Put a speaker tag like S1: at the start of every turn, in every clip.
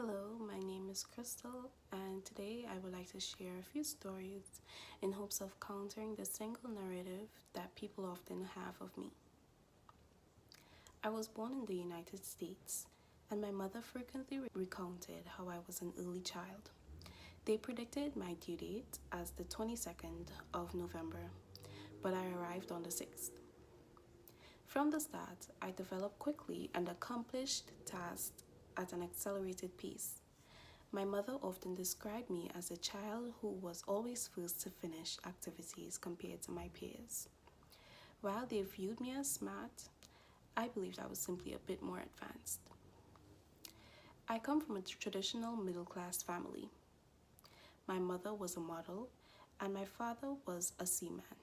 S1: Hello, my name is Crystal, and today I would like to share a few stories in hopes of countering the single narrative that people often have of me. I was born in the United States, and my mother frequently recounted how I was an early child. They predicted my due date as the 22nd of November, but I arrived on the 6th. From the start, I developed quickly and accomplished tasks at an accelerated pace. My mother often described me as a child who was always first to finish activities compared to my peers. While they viewed me as smart, I believed I was simply a bit more advanced. I come from a traditional middle class family. My mother was a model, and my father was a seaman.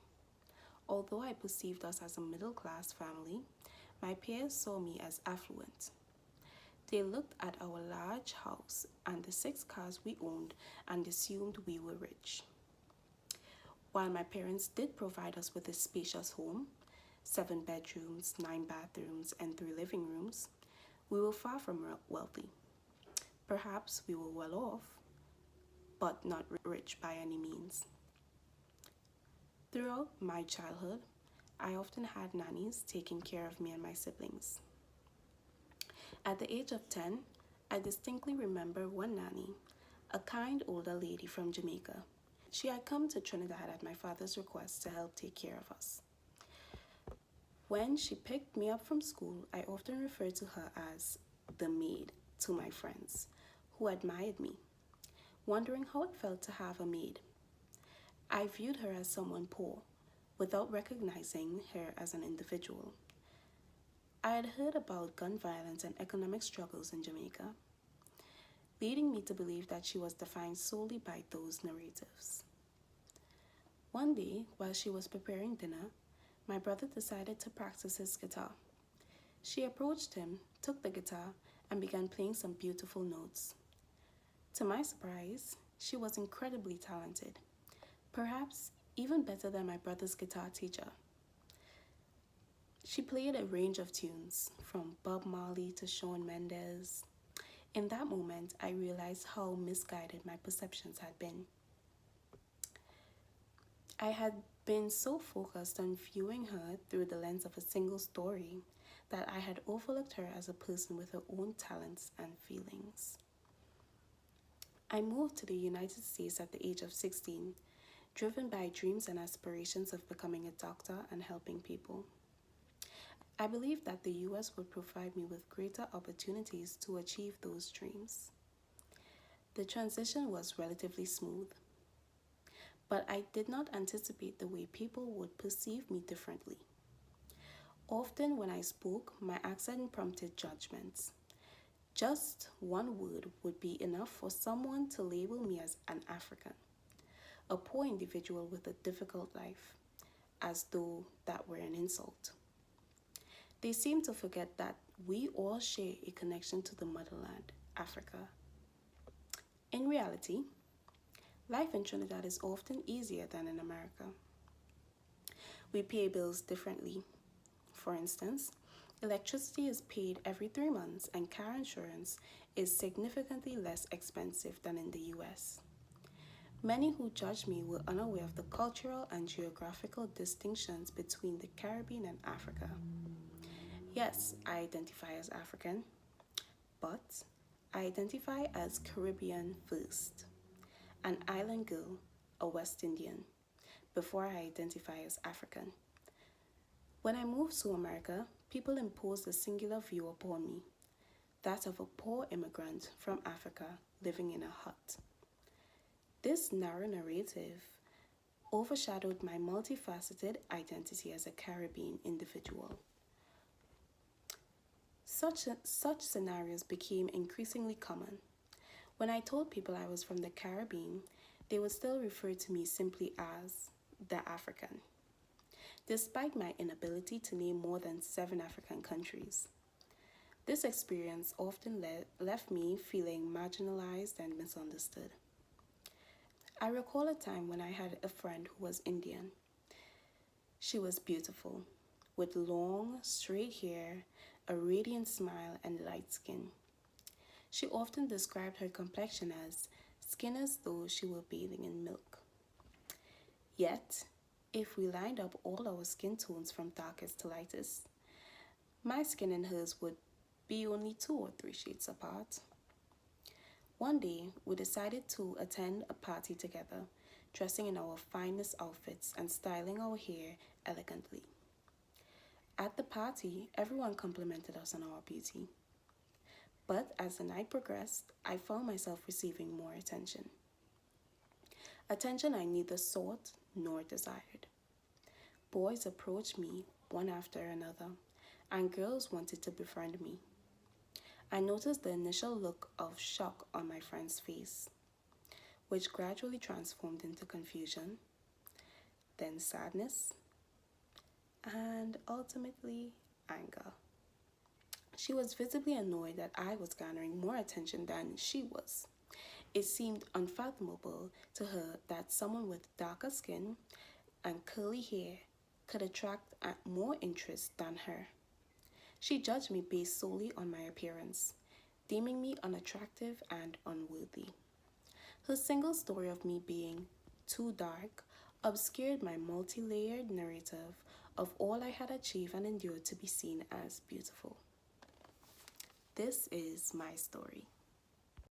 S1: Although I perceived us as a middle class family, my peers saw me as affluent. They looked at our large house and the 6 cars we owned and assumed we were rich. While my parents did provide us with a spacious home, 7 bedrooms, 9 bathrooms, and 3 living rooms, we were far from wealthy. Perhaps we were well off, but not rich by any means. Throughout my childhood, I often had nannies taking care of me and my siblings. At the age of 10, I distinctly remember one nanny, a kind older lady from Jamaica. She had come to Trinidad at my father's request to help take care of us. When she picked me up from school, I often referred to her as the maid to my friends, who admired me, wondering how it felt to have a maid. I viewed her as someone poor, without recognizing her as an individual. I had heard about gun violence and economic struggles in Jamaica, leading me to believe that she was defined solely by those narratives. One day, while she was preparing dinner, my brother decided to practice his guitar. She approached him, took the guitar, and began playing some beautiful notes. To my surprise, she was incredibly talented, perhaps even better than my brother's guitar teacher. She played a range of tunes, from Bob Marley to Shawn Mendes. In that moment, I realized how misguided my perceptions had been. I had been so focused on viewing her through the lens of a single story that I had overlooked her as a person with her own talents and feelings. I moved to the United States at the age of 16, driven by dreams and aspirations of becoming a doctor and helping people. I believed that the US would provide me with greater opportunities to achieve those dreams. The transition was relatively smooth, but I did not anticipate the way people would perceive me differently. Often when I spoke, my accent prompted judgments. Just one word would be enough for someone to label me as an African, a poor individual with a difficult life, as though that were an insult. They seem to forget that we all share a connection to the motherland, Africa. In reality, life in Trinidad is often easier than in America. We pay bills differently. For instance, electricity is paid every 3 months and car insurance is significantly less expensive than in the US. Many who judge me were unaware of the cultural and geographical distinctions between the Caribbean and Africa. Yes, I identify as African, but I identify as Caribbean first, an island girl, a West Indian, before I identify as African. When I moved to America, people imposed a singular view upon me, that of a poor immigrant from Africa living in a hut. This narrow narrative overshadowed my multifaceted identity as a Caribbean individual. Such scenarios became increasingly common. When I told people I was from the Caribbean, they would still refer to me simply as the African, despite my inability to name more than 7 African countries. This experience often left me feeling marginalized and misunderstood. I recall a time when I had a friend who was Indian. She was beautiful, with long, straight hair, a radiant smile, and light skin. She often described her complexion as skin as though she were bathing in milk. Yet, if we lined up all our skin tones from darkest to lightest, my skin and hers would be only 2 or 3 shades apart. One day, we decided to attend a party together, dressing in our finest outfits and styling our hair elegantly. At the party, everyone complimented us on our beauty. But as the night progressed, I found myself receiving more attention. Attention I neither sought nor desired. Boys approached me one after another, and girls wanted to befriend me. I noticed the initial look of shock on my friend's face, which gradually transformed into confusion, then sadness, and ultimately anger. She was visibly annoyed that I was garnering more attention than she was. It seemed unfathomable to her that someone with darker skin and curly hair could attract more interest than her. She judged me based solely on my appearance, deeming me unattractive and unworthy. Her single story of me being too dark obscured my multi layered narrative of all I had achieved and endured to be seen as beautiful. This is my story.